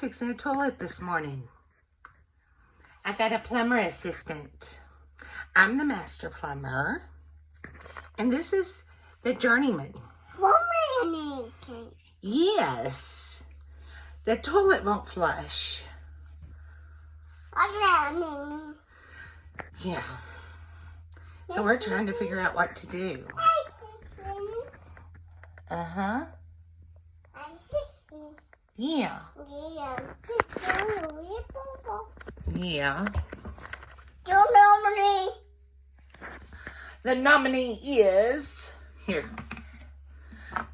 fixing a toilet this morning. I got a plumber assistant. I'm the master plumber. And this is the journeyman. Yes. The toilet won't flush. Yeah. So we're trying to figure out what to do. Uh-huh. Yeah. Yeah. The nominee is... Here.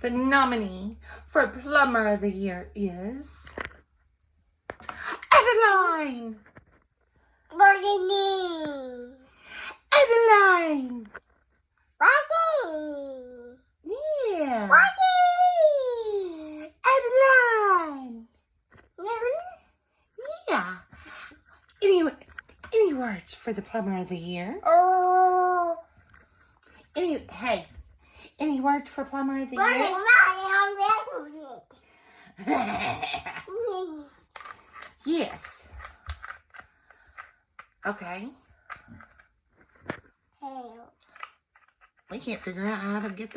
The nominee for Plumber of the Year is... Adeline! Adeline! Yeah. Adeline! Yeah. Any words for the Plumber of the Year? Any words for Plumber of the Year? Yes. Okay. We can't figure out how to get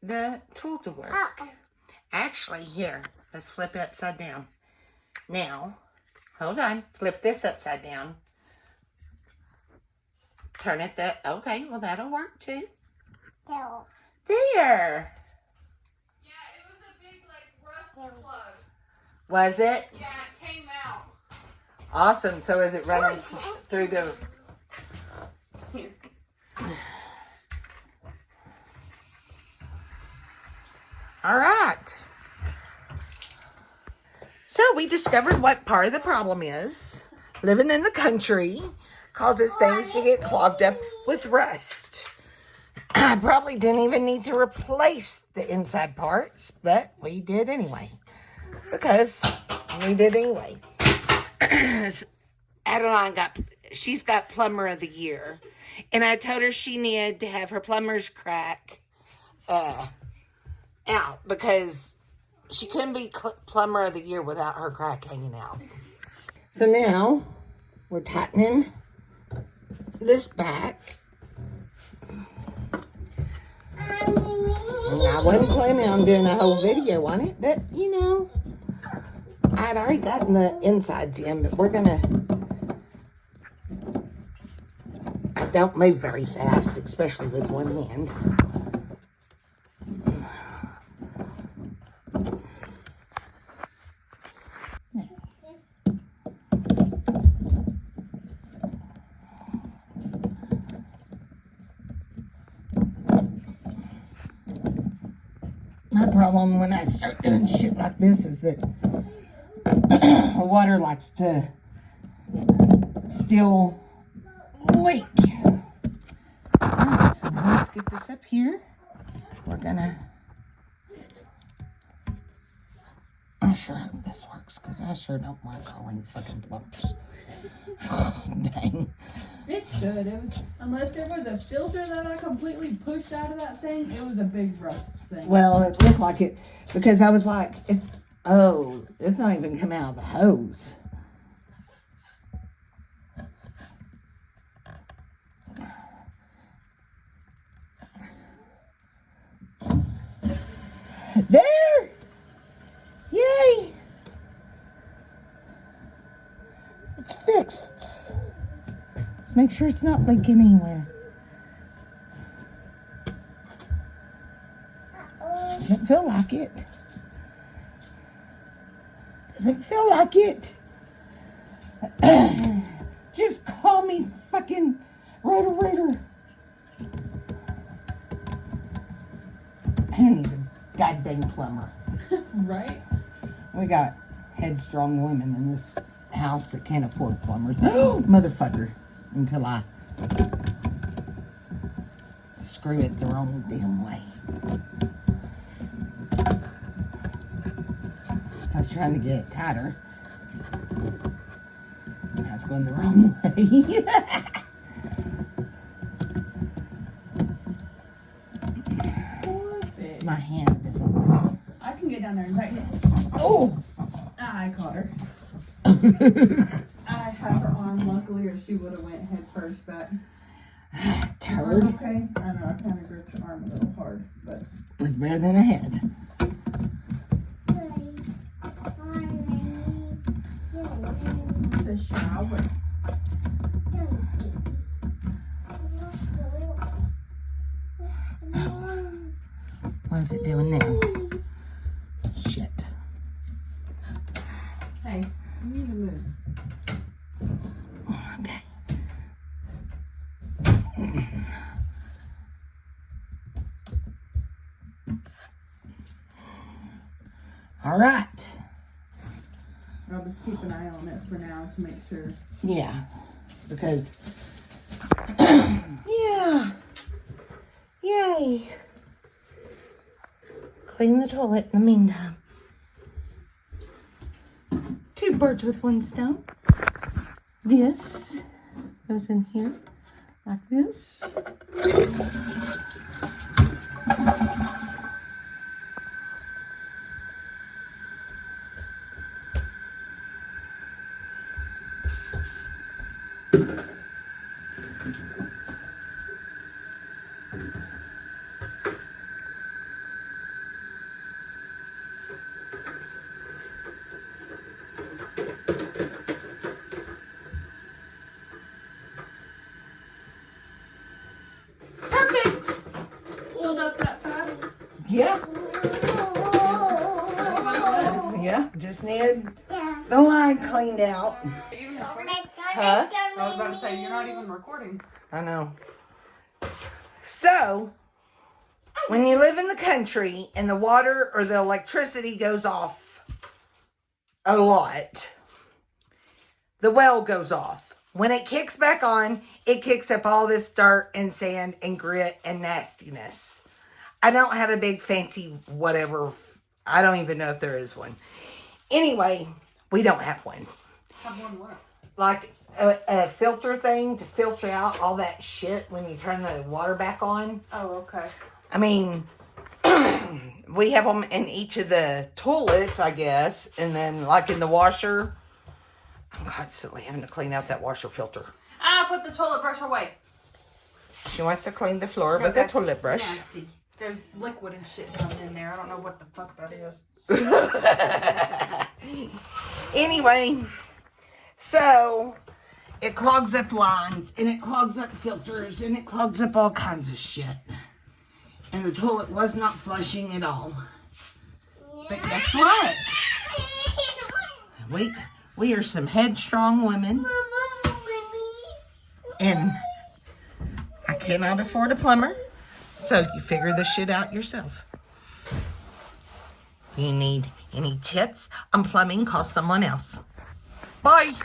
the tool to work. Actually, here, let's flip it upside down. Now, hold on. Flip this upside down. Turn it that. Okay, well, that'll work too. There. Yeah, it was a big, rust plug. Was it? Yeah, it came out. Awesome. So is it running through the... Here. All right. So we discovered what part of the problem is. Living in the country causes things to get clogged up with rust. I probably didn't even need to replace the inside parts, but we did anyway. Because we did anyway. Adeline she's got Plumber of the Year. And I told her she needed to have her plumber's crack out because she couldn't be Plumber of the Year without her crack hanging out. So now we're tightening this back. And I wasn't planning on doing a whole video on it, but you know, I'd already gotten the insides in, but we're gonna... I don't move very fast, especially with one hand. My problem when I start doing shit like this is that water likes to still leak. Alright, so now let's get this up here. We're gonna... I sure hope this works, because I sure don't want calling fucking plumbers. Dang. It should. It was, unless there was a filter that I completely pushed out of that thing, it was a big rust thing. Well, it looked like it, because I was like, it's not even come out of the hose. There! Yay! It's fixed. Let's make sure it's not leaking anywhere. Doesn't feel like it. Doesn't feel like it. Just call me fucking Roto-Rooter. Who needs a goddamn plumber? Right? We got headstrong women in this house that can't afford plumbers. Oh, motherfucker. Until I screw it the wrong damn way. I was trying to get it tighter. I was going the wrong way. My hand doesn't work. I can get down there and tighten it. Oh! I caught her. I have her on, luckily, or she would have went head first back. Turd. Okay, I know, I kind of gripped your arm a little hard, but. It's better than a head. It's a shower. What is it doing now? Shit. Hey, you need to move. Okay. All right. I'll just keep an eye on it for now to make sure. Yeah. Because, yeah. Yay. Clean the toilet in the meantime. 2 birds with 1 stone. This goes in here like this. Perfect. Filled up that fast? Yeah. That's what it was. Yeah. Just need the line cleaned out. Huh? I was about to say, you're not even recording. I know. So, when you live in the country and the water or the electricity goes off a lot, the well goes off. When it kicks back on, it kicks up all this dirt and sand and grit and nastiness. I don't have a big fancy whatever. I don't even know if there is one. Anyway, we don't have one. Have one what? Like a filter thing to filter out all that shit when you turn the water back on. Oh, okay. I mean, we have them in each of the toilets, I guess. And then like in the washer. I'm constantly having to clean out that washer filter. Ah, put the toilet brush away. She wants to clean the floor with the toilet brush. Nasty. There's liquid and shit down in there. I don't know what the fuck that is. Anyway, so it clogs up lines and it clogs up filters and it clogs up all kinds of shit. And the toilet was not flushing at all. But guess what? We are some headstrong women. And I cannot afford a plumber. So you figure this shit out yourself. You need any tips on plumbing, call someone else. Bye.